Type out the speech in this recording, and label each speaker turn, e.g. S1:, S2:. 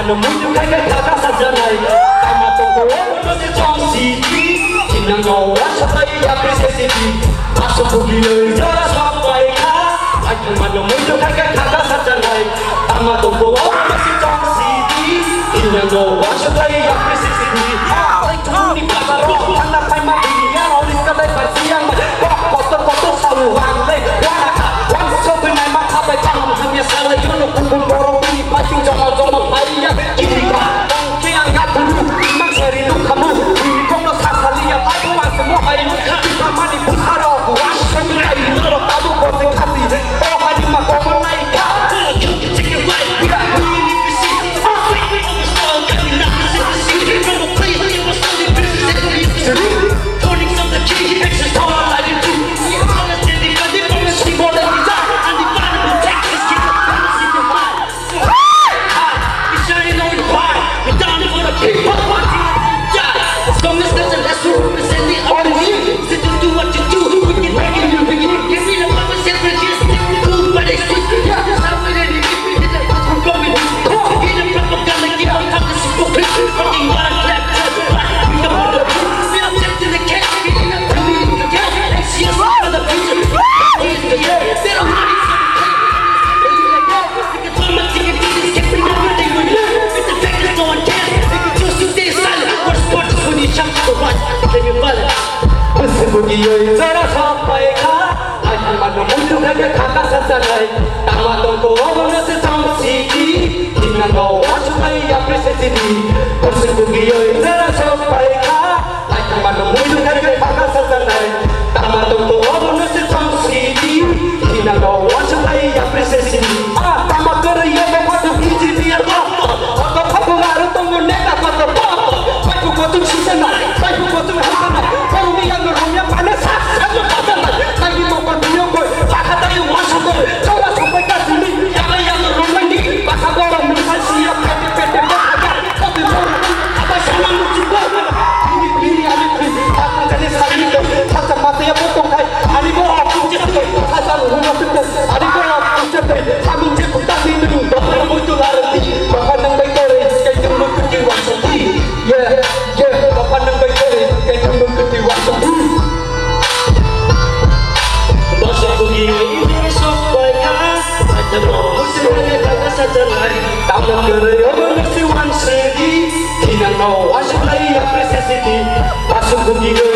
S1: nó muốn yêu cái khá sát chân này ta mà tổng cố nó sẽ cho gì đi chỉ năng ngầu quá cho tay ya presenti masuk bugil jara sampai ha anh mà nó muốn yêu cái khá sát chân này ta mà tổng cố nó sẽ cho gì đi chỉ năng ngầu quá cho tay ya presenti anh không đi qua đó anh đã phải mang đi ya nó đi cái đây phải siang mà kotor sau hoàng đây quan số bên này mà thắp tay tăng thằng nhà sao lại nó cũng boro đi bắt chung trong tay ya kini bang kia angkat dulu mang seri lu kamu ini kau nak sakali ya aku mang semua hari kita mandi puharo buang semua ini kalau tahu kau sekali oh hari mak kau naik Zara sampai kah hanya mana muncul hanya kata sasarai tamat tongko mana setang siki dengan bawa supaya apresiasi persebaya Zara sampai kah hanya mana muncul hanya kata sasarai tamat tongko mana setang siki dengan bawa supaya apresiasi tamat kerja membuat hiji biar apa atau kamu harus tunggu neta kata apa baju kotor susana baju kotor hasana kamu yang rumahnya panas kamu panas lagi mau pergi boy kata yang masuk boy coba sampai ke sini yang rumah ini pasal orang mental siap PT aja tapi apa sama lucu banget ini aku jadi sekali itu kata mati ya potong kai ani mau aku jadi kata rumah itu ani mau aku jadi kami jadi tadi itu bapak itu lari bapak nang baik kayak dulu ke Wasati ya bapak nang baik kayak dulu ke Wasati bahasa begini ini sampai kah ada mau sebagai kata saja lagi tamat kerja mesti wan segi tidak mau asal lagi apresiasi masuk begini